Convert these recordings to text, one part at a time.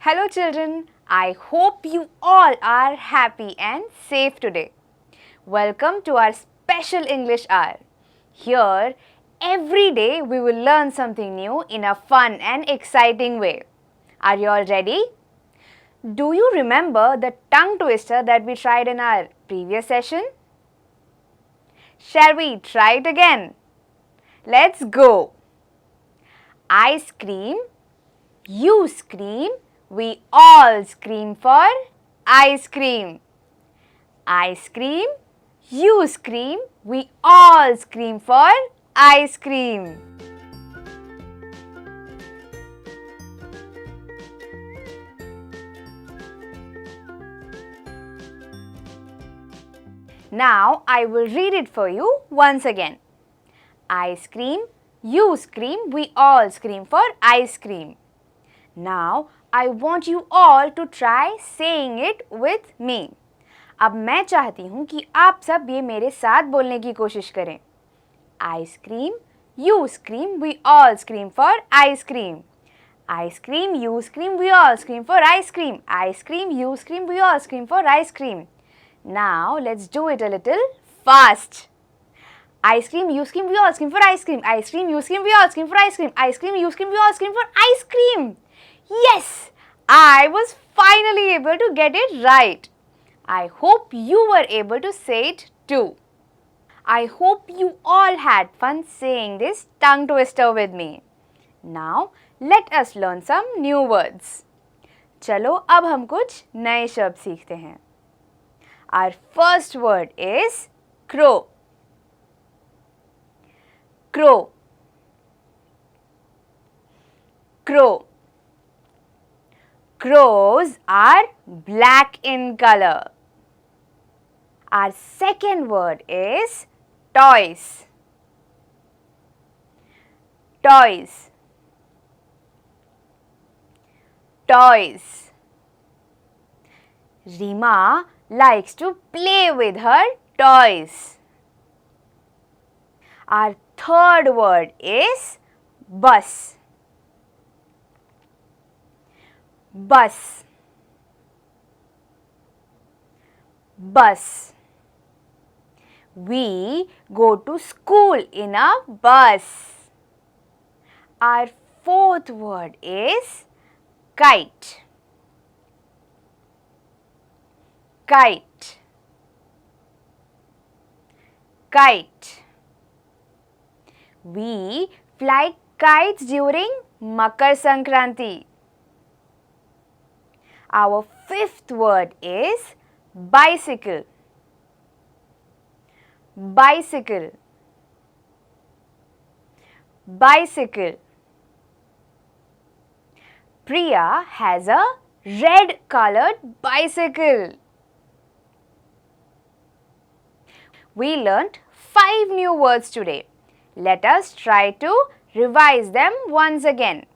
Hello children, I hope you all are happy and safe today. Welcome to our special English hour. Here, every day we will learn something new in a fun and exciting way. Are you all ready? Do you remember the tongue twister that we tried in our previous session? Shall we try it again? Let's go. I scream, you scream, we all scream for ice cream. I scream, you scream, we all scream for ice cream. Now I will read it for you once again. I scream, you scream, we all scream for ice cream. Now I want you all to try saying it with me. अब मैं चाहती हूँ कि आप सब ये मेरे साथ बोलने की कोशिश करें. I scream, you scream, we all scream for ice cream. I scream, you scream, we all scream for ice cream. I scream, you scream, we all scream for ice cream. Now let's do it a little fast. I scream, you scream, we all scream for ice cream. I scream, you scream, we all scream for ice cream. I scream, you scream, we all scream for ice cream. Yes, I was finally able to get it right. I hope you were able to say it too. I hope you all had fun saying this tongue twister with me. Now, let us learn some new words. चलो अब हम कुछ नए शब्द सीखते हैं. Our first word is crow. Crow. Crow. Crows are black in color. Our second word is toys. Toys. Toys. Rima likes to play with her toys. Our third word is bus. Bus. Bus. We go to school in a bus. Our fourth word is kite. Kite. Kite. We fly kites during Makar Sankranti. Our fifth word is bicycle. Bicycle. Bicycle. Priya has a red colored bicycle. We learnt 5 new words today. Let us try to revise them once again.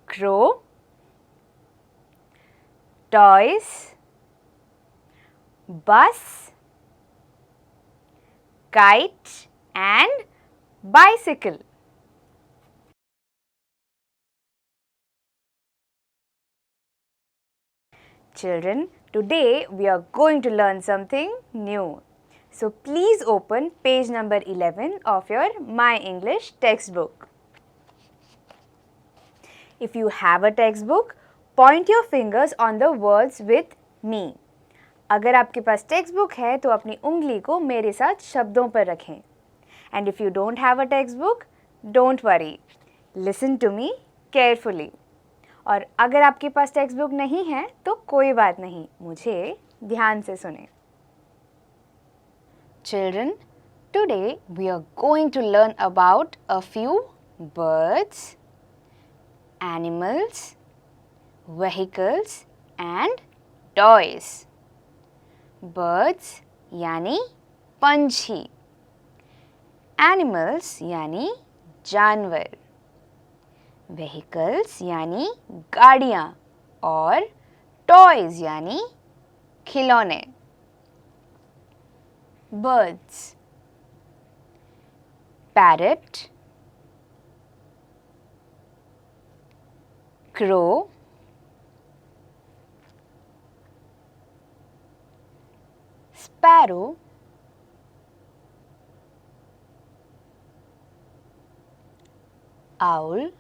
Crow, toys, bus, kite and bicycle. Children, today we are going to learn something new. So please open page number 11 of your My English textbook. If you have a textbook, point your fingers on the words with me. अगर आपके पास textbook है तो अपनी उंगली को मेरे साथ शब्दों पर रखें. And if you don't have a textbook, don't worry. Listen to me carefully. और अगर आपके पास टेक्स्ट बुक नहीं है तो कोई बात नहीं, मुझे ध्यान से सुने. Children, today we are going to learn about a few birds, animals, vehicles and toys. Birds यानी पंछी, animals यानी जानवर, vehicles यानी गाड़ियाँ और toys यानी खिलौने. Birds. Parrot, crow, sparrow, owl,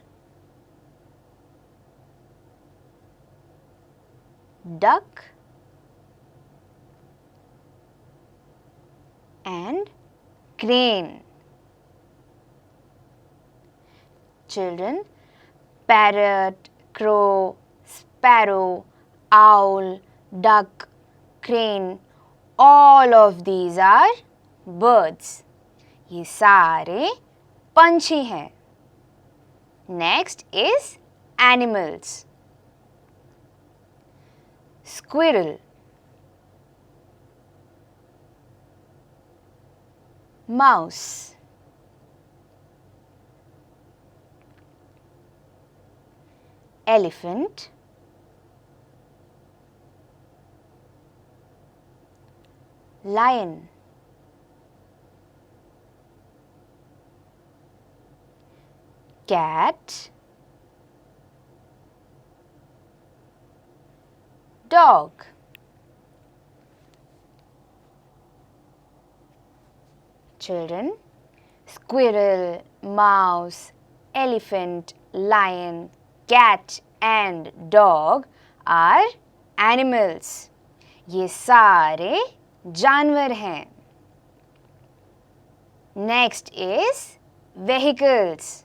duck and crane. Children, parrot, crow, sparrow, owl, duck, crane, all of these are birds. ये सारे पंछी हैं. Next is animals. Squirrel, mouse, elephant, lion, cat, dog. Children, squirrel, mouse, elephant, lion, cat and dog are animals. ये सारे जानवर हैं. Next is vehicles.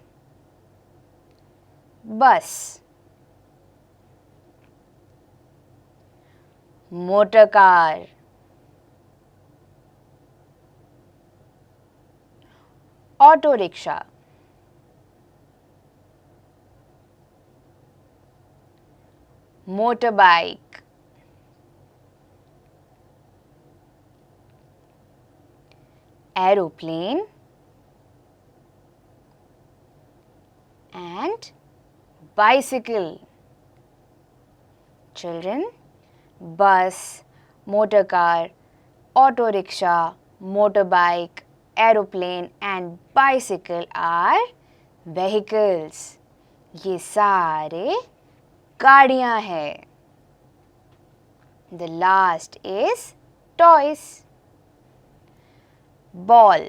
Bus, motor car, auto rickshaw, motorbike, aeroplane and bicycle. Children, bus, motor car, auto rickshaw, motorbike, aeroplane and bicycle are vehicles. ये सारे गाड़ियाँ हैं. The last is toys. Ball,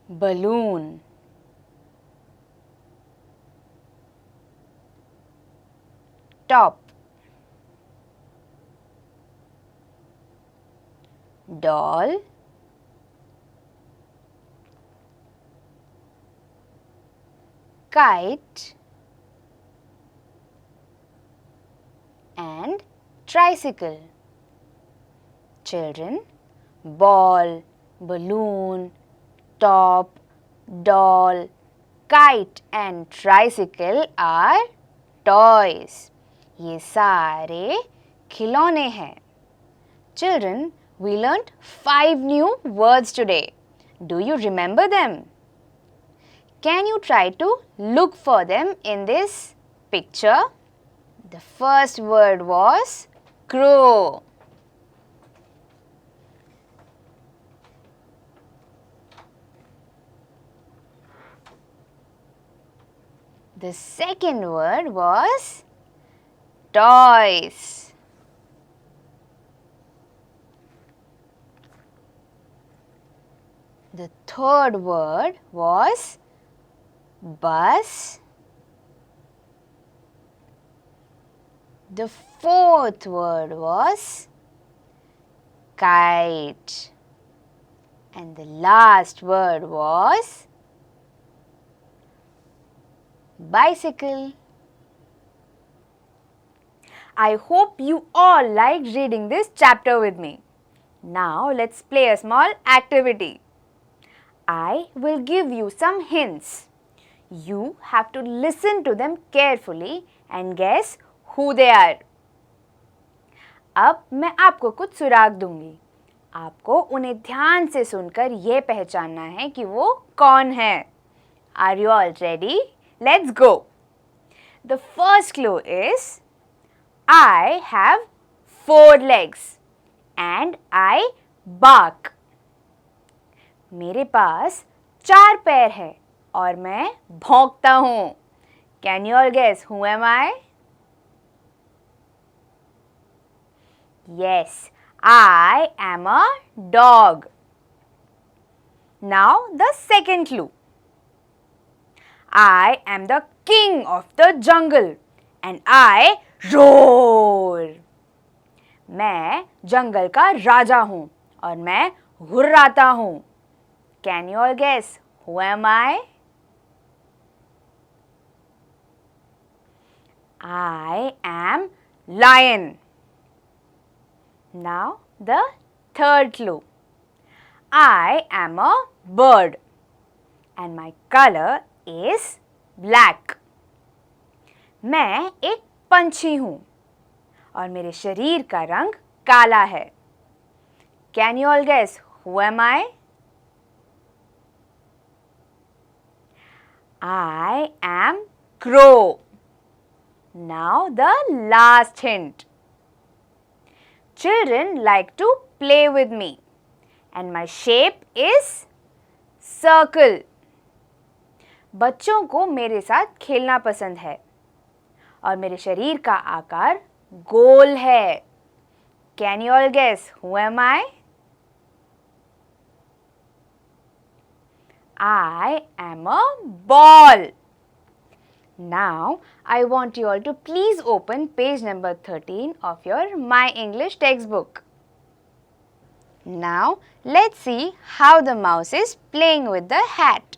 balloon, top, doll, kite and tricycle. Children, ball, balloon, top, doll, kite and tricycle are toys. ये सारे खिलौने हैं. Children, we learnt 5 new words today. Do you remember them? Can you try to look for them in this picture? The first word was crow. The second word was toys. The third word was bus. The fourth word was kite. And the last word was bicycle. I hope you all liked reading this chapter with me. Now let's play a small activity. I will give you some hints. You have to listen to them carefully and guess who they are. अब मैं आपको कुछ सुराग दूंगी. आपको उन्हें ध्यान से सुनकर यह पहचानना है कि वो कौन है. Are you all ready? Let's go. The first clue is I have 4 legs and I bark. मेरे पास 4 पैर है और मैं भौंकता हूँ. Can you all guess who am I? Yes, I am a dog. Now the second clue. I am the king of the jungle and I roar. मैं जंगल का राजा हूँ और मैं घुर्राता हूँ. Can you all guess who am I? I am lion. Now the third clue. I am a bird and my color is black. मैं एक पंछी हूँ और मेरे शरीर का रंग काला है. Can you all guess who am I? I am crow. Now the last hint. Children like to play with me and my shape is circle. बच्चों को मेरे साथ खेलना पसंद है और मेरे शरीर का आकार गोल है. Can you all guess who am I? I am a ball. Now, I want you all to please open page number 13 of your My English textbook. Now, let's see how the mouse is playing with the hat.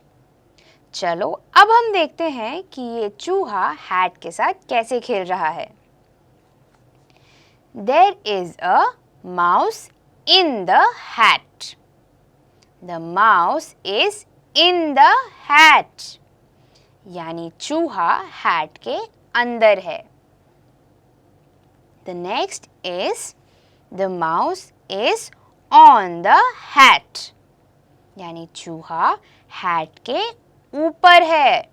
चलो, अब हम देखते हैं कि ये चूहा hat के साथ कैसे खेल रहा है. There is a mouse in the hat. The mouse is in the hat. यानी चूहा हैट के अंदर है. The next is the mouse is on the hat. यानी चूहा हैट के ऊपर है.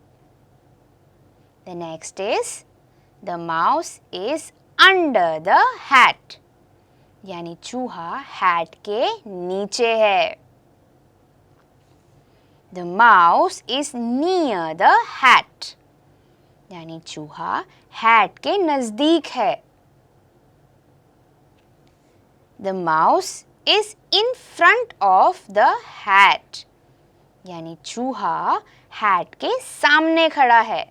The next is the mouse is under the hat. यानी चूहा हैट के नीचे है. The mouse is near the hat. यानी चूहा हैट के नजदीक है. The mouse is in front of the hat. यानी चूहा हैट के सामने खड़ा है.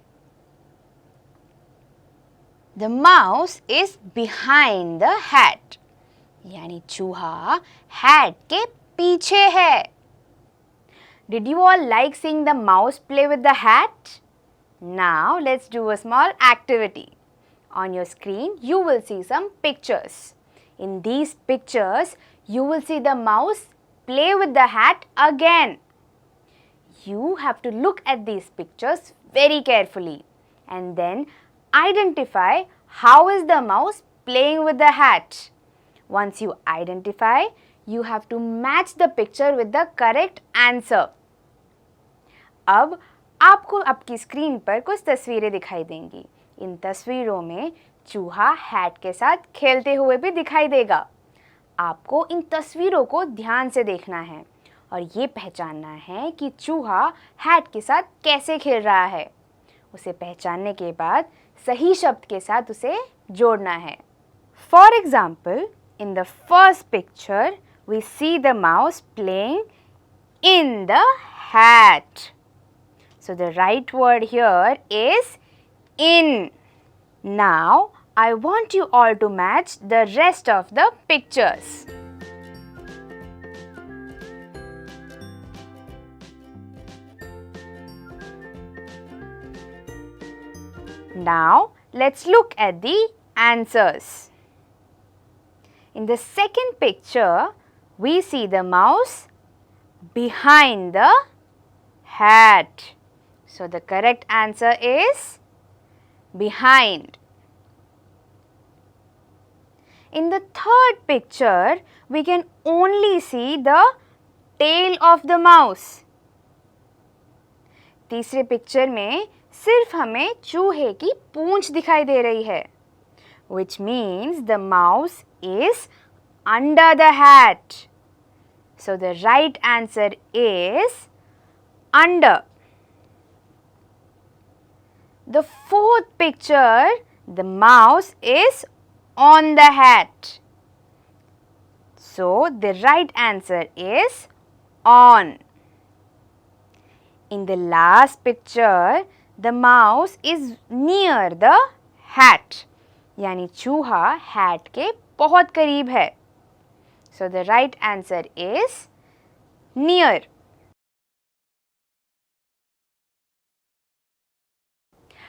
The mouse is behind the hat. यानी चूहा हैट के पीछे है. Did you all like seeing the mouse play with the hat? Now let's do a small activity. On your screen you will see some pictures. In these pictures you will see the mouse play with the hat again. You have to look at these pictures very carefully and then identify how is the mouse playing with the hat. Once you identify, you have to match the picture with the correct answer. अब आपको आपकी screen पर कुछ तस्वीरें दिखाई देंगी. इन तस्वीरों में चूहा हैट के साथ खेलते हुए भी दिखाई देगा. आपको इन तस्वीरों को ध्यान से देखना है और ये पहचानना है कि चूहा हैट के साथ कैसे खेल रहा है. उसे पहचानने के बाद सही शब्द के साथ उसे जोड़ना है. For example, in the first picture, we see the mouse playing in the hat. So the right word here is in. Now, I want you all to match the rest of the pictures. Now, let's look at the answers. In the second picture, we see the mouse behind the hat. So, the correct answer is behind. In the third picture, we can only see the tail of the mouse. तीसरे picture में सिर्फ हमें चूहे की पूंछ दिखाई दे रही है, which means the mouse is under the hat. So the right answer is under. The fourth picture, the mouse is on the hat. So the right answer is on. In the last picture, the mouse is near the hat. यानी चूहा hat के बहुत करीब है. So the right answer is near.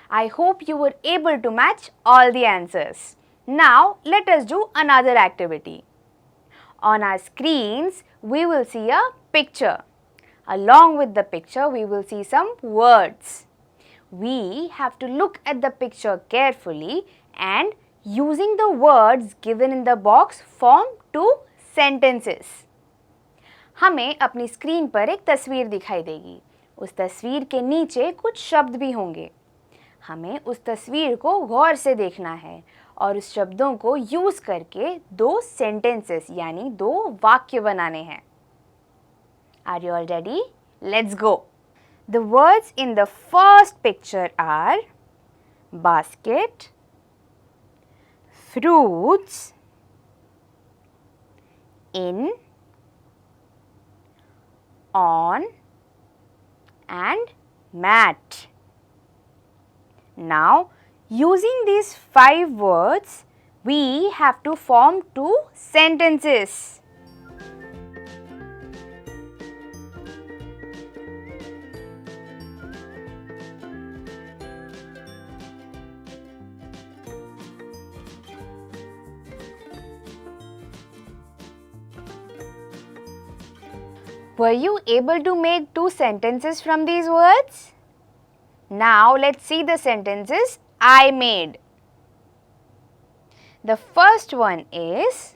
I hope you were able to match all the answers. Now let us do another activity. On our screens, we will see a picture. Along with the picture, we will see some words. We have to look at the picture carefully and using the words given in the box form two sentences. हमें अपनी screen पर एक तस्वीर दिखाई देगी. उस तस्वीर के नीचे कुछ शब्द भी होंगे. हमें उस तस्वीर को गौर से देखना है और उस शब्दों को यूज करके दो सेंटेंसेस यानी दो वाक्य बनाने हैं. Are you all ready? Let's go. The words in the first picture are basket, fruits, in, on and mat. Now, using these 5 words, we have to form 2 sentences. Were you able to make 2 sentences from these words? Now let's see the sentences I made. The first one is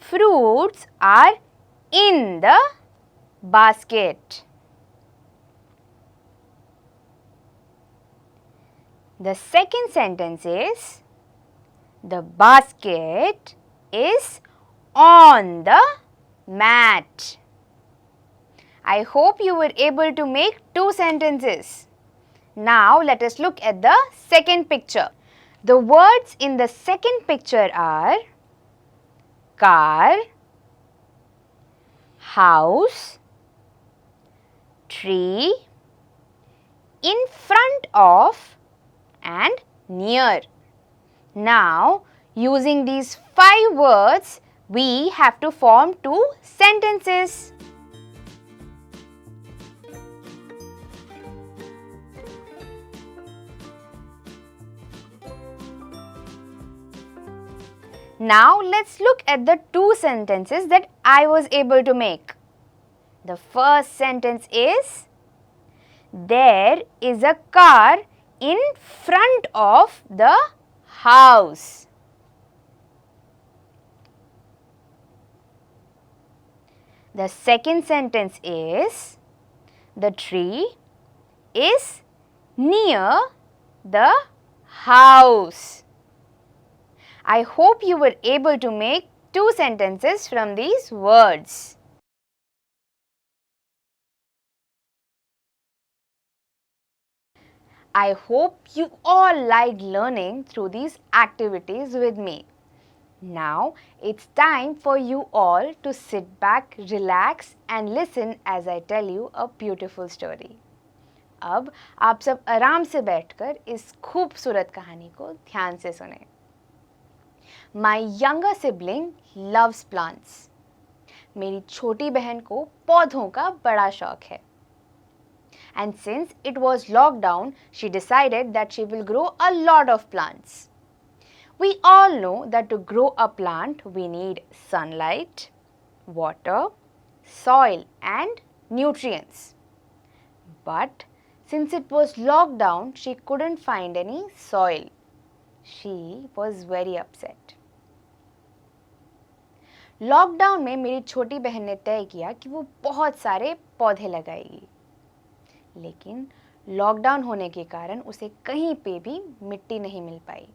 fruits are in the basket. The second sentence is the basket is on the mat. I hope you were able to make 2 sentences. Now let us look at the second picture. The words in the second picture are car, house, tree, in front of and near. Now using these 5 words, we have to form 2 sentences. Now let's look at the 2 sentences that I was able to make. The first sentence is there is a car in front of the house. The second sentence is the tree is near the house. I hope you were able to make 2 sentences from these words. I hope you all liked learning through these activities with me. Now it's time for you all to sit back, relax and listen as I tell you a beautiful story. अब आप सब आराम से बैठकर इस खूबसूरत कहानी को ध्यान से सुनें. My younger sibling loves plants. मेरी छोटी बहन को पौधों का बड़ा शौक है. And since it was lockdown, she decided that she will grow a lot of plants. We all know that to grow a plant, we need sunlight, water, soil and nutrients. But since it was locked down, she couldn't find any soil. She was very upset. Lockdown में मेरी छोटी बहन ने तय किया कि वो बहुत सारे पौधे लगाएगी, लेकिन लॉकडाउन होने के कारण उसे कहीं पे भी मिट्टी नहीं मिल पाई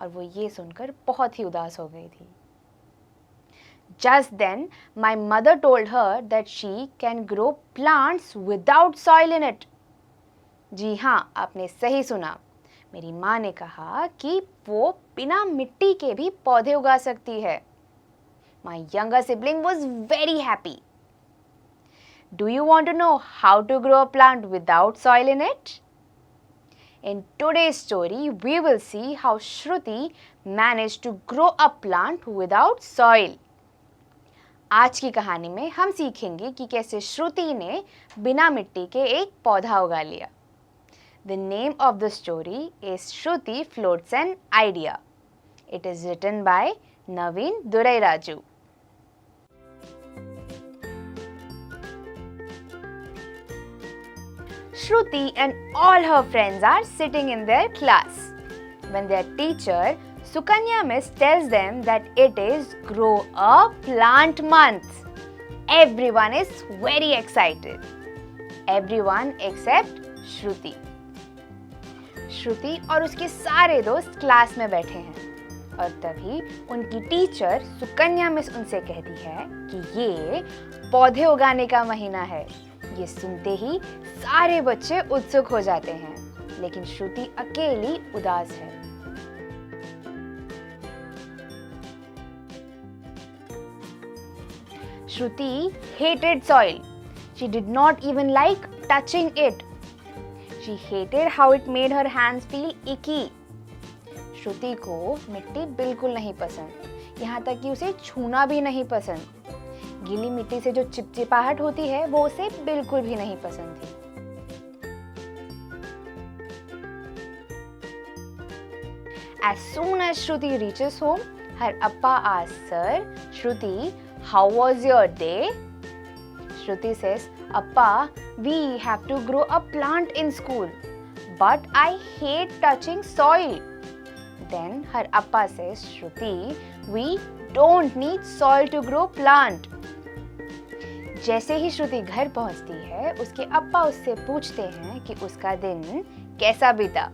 और वो ये सुनकर बहुत ही उदास हो गई थी. Just then, my mother told her that she can grow plants without soil in it. जी हाँ, आपने सही सुना. मेरी माँ ने कहा कि वो बिना मिट्टी के भी पौधे उगा सकती है. My younger sibling was very happy. Do you want to know how to grow a plant without soil in it? In today's story, we will see how Shruti managed to grow a plant without soil. आज की कहानी में हम सीखेंगे कि कैसे श्रुति ने बिना मिट्टी के एक पौधा उगा लिया. The name of the story is Shruti Floats an Idea. It is written by Naveen Durairaju. Shruti and all her friends are sitting in their class when their teacher Sukanya Miss tells them that it is Grow a Plant Month. Everyone is very excited. Everyone except Shruti. श्रुति और उसके सारे दोस्त class में बैठे हैं और तभी उनकी टीचर सुकन्या मिस उनसे कहती है कि ये पौधे उगाने का महीना है. ये सुनते ही सारे बच्चे उत्सुक हो जाते हैं, लेकिन श्रुति अकेली उदास है. Shruti hated soil. She did not even like touching it. She hated how it made her hands feel icky. श्रुति को मिट्टी बिल्कुल नहीं पसंद, यहाँ तक कि उसे छूना भी नहीं पसंद. गीली मिट्टी से जो चिपचिपाहट होती है वो उसे बिल्कुल भी नहीं पसंद थी. As soon as Shruti reaches home, her appa asks her, Shruti, how was your day? Shruti says, Appa, we have to grow a plant in school, but I hate touching soil. Then her appa says, Shruti, we don't need soil to grow plant. जैसे ही श्रुति घर पहुंचती है, उसके अप्पा उससे पूछते हैं कि उसका दिन कैसा बीता.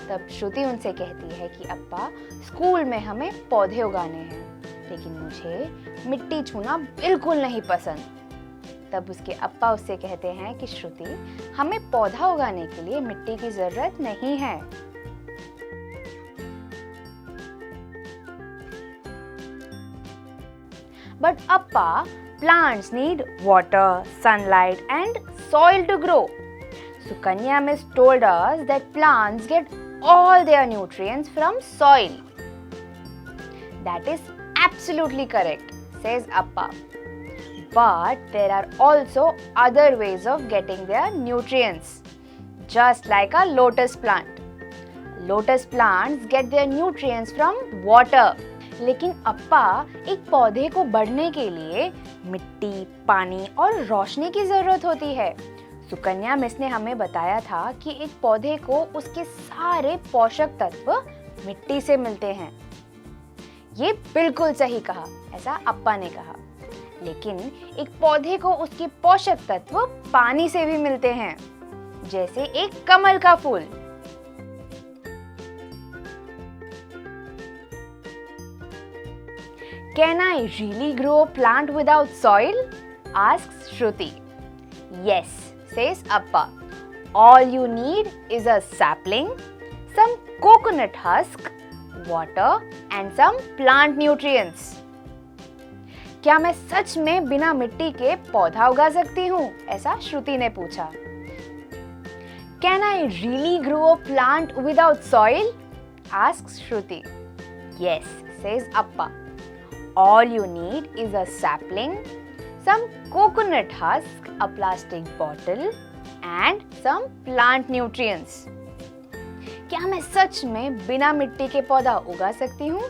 तब श्रुति उनसे कहती है कि अप्पा, स्कूल में हमें पौधे उगाने हैं, लेकिन मुझे मिट्टी छूना बिल्कुल नहीं पसंद. तब उसके अप्पा उससे कहते हैं कि श्रुति, हमें पौधा उगाने के लिए मिट्टी की जरूरत नहीं है. But Appa, plants need water, sunlight and soil to grow. Sukanya Miss told us that plants get all their nutrients from soil. That is absolutely correct, says Appa. But there are also other ways of getting their nutrients, just like a lotus plant. Lotus plants get their nutrients from water. लेकिन अप्पा, एक पौधे को बढ़ने के लिए मिट्टी, पानी और रोशनी की जरूरत होती है. सुकन्या मिस ने हमें बताया था कि एक पौधे को उसके सारे पोषक तत्व मिट्टी से मिलते हैं. ये बिल्कुल सही कहा, ऐसा अप्पा ने कहा. लेकिन एक पौधे को उसके पोषक तत्व पानी से भी मिलते हैं, जैसे एक कमल का फूल. Can I really grow a plant without soil? Asks Shruti. Yes, says Appa. All you need is a sapling, some coconut husk, water and some plant nutrients. क्या मैं सच में बिना मिट्टी के पौधा उगा सकती हूँ? ऐसा श्रुति ने पूछा. Can I really grow a plant without soil? Asks Shruti. Yes, says Appa. All you need is a sapling, some coconut husk, a plastic bottle and some plant nutrients. क्या मैं सच में बिना मिट्टी के पौधा उगा सकती हूँ?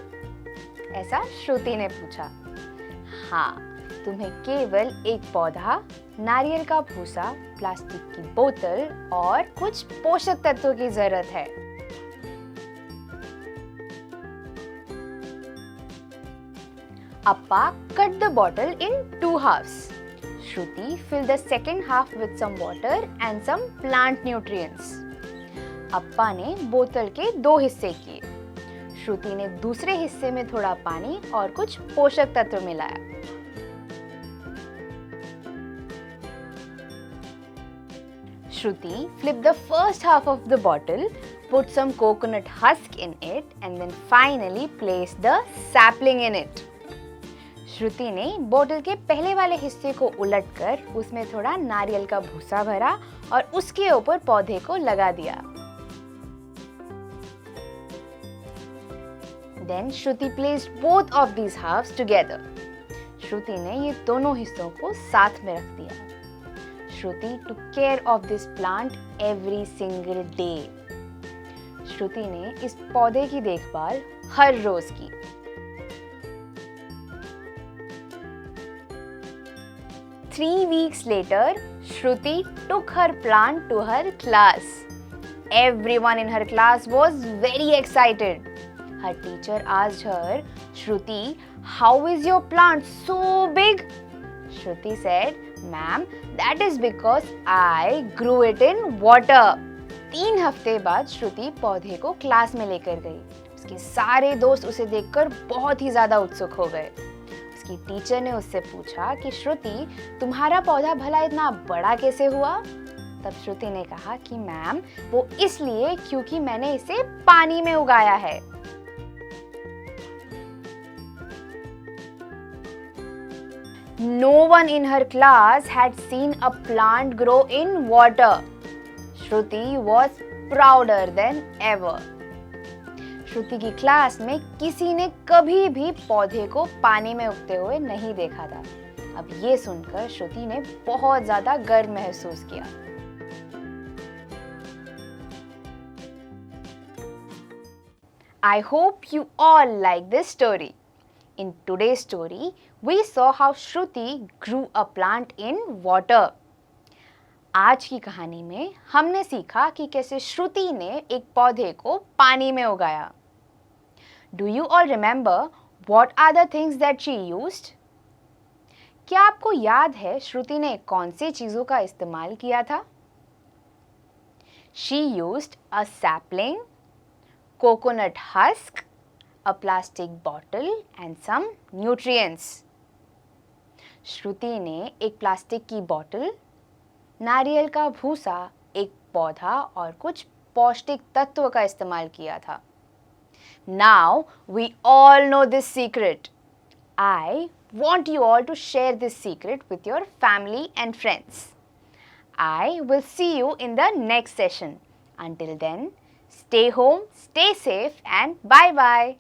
ऐसा श्रुति ने पूछा। हाँ, तुम्हें केवल एक पौधा, नारियल का भूसा, प्लास्टिक की बोतल और कुछ पोषक तत्वों की जरूरत है। Appa cut the bottle in 2 halves. Shruti filled the second half with some water and some plant nutrients. अप्पा ने बोतल के 2 हिस्से किए। श्रुति ने दूसरे हिस्से में थोड़ा पानी और कुछ पोषक तत्व मिलाया। Shruti flipped the first half of the bottle, put some coconut husk in it and then finally placed the sapling in it. श्रुति ने बोतल के पहले वाले हिस्से को उलटकर उसमें थोड़ा नारियल का भूसा भरा और उसके ऊपर पौधे को लगा दिया। Then Shruti placed both of these halves together. श्रुति ने ये दोनों हिस्सों को साथ में रख दिया। Shruti took care of this plant every single day. श्रुति ने इस पौधे की देखभाल हर रोज की। Three weeks later, Shruti took her plant to her class. Everyone in her class was very excited. Her teacher asked her, Shruti, how is your plant so big? Shruti said, Ma'am, that is because I grew it in water. 3 हफ्ते बाद श्रुति पौधे को class में लेकर गई। उसके सारे दोस्त उसे देखकर बहुत ही ज्यादा उत्सुक हो गए। उसकी टीचर ने उससे पूछा कि श्रुति, तुम्हारा पौधा भला इतना बड़ा कैसे हुआ? तब श्रुति ने कहा कि मैम, वो इसलिए क्योंकि मैंने इसे पानी में उगाया है। No one in her class had seen a plant grow in water. Shruti was prouder than ever. श्रुति की क्लास में किसी ने कभी भी पौधे को पानी में उगते हुए नहीं देखा था। अब ये सुनकर श्रुति ने बहुत ज्यादा गर्व महसूस किया। I hope you all like this story. In today's story, we saw how Shruti grew a plant in water. आज की कहानी में हमने सीखा कि कैसे श्रुति ने एक पौधे को पानी में उगाया। Do you all remember what are the things that she used? क्या आपको याद है श्रुति ने कौन सी चीजों का इस्तेमाल किया था? She used a sapling, coconut husk, a plastic bottle and some nutrients. श्रुति ने एक प्लास्टिक की बोतल, नारियल का भूसा, एक पौधा और कुछ पौष्टिक तत्व का इस्तेमाल किया था। Now we all know this secret. I want you all to share this secret with your family and friends. I will see you in the next session. Until then, stay home, stay safe and bye-bye.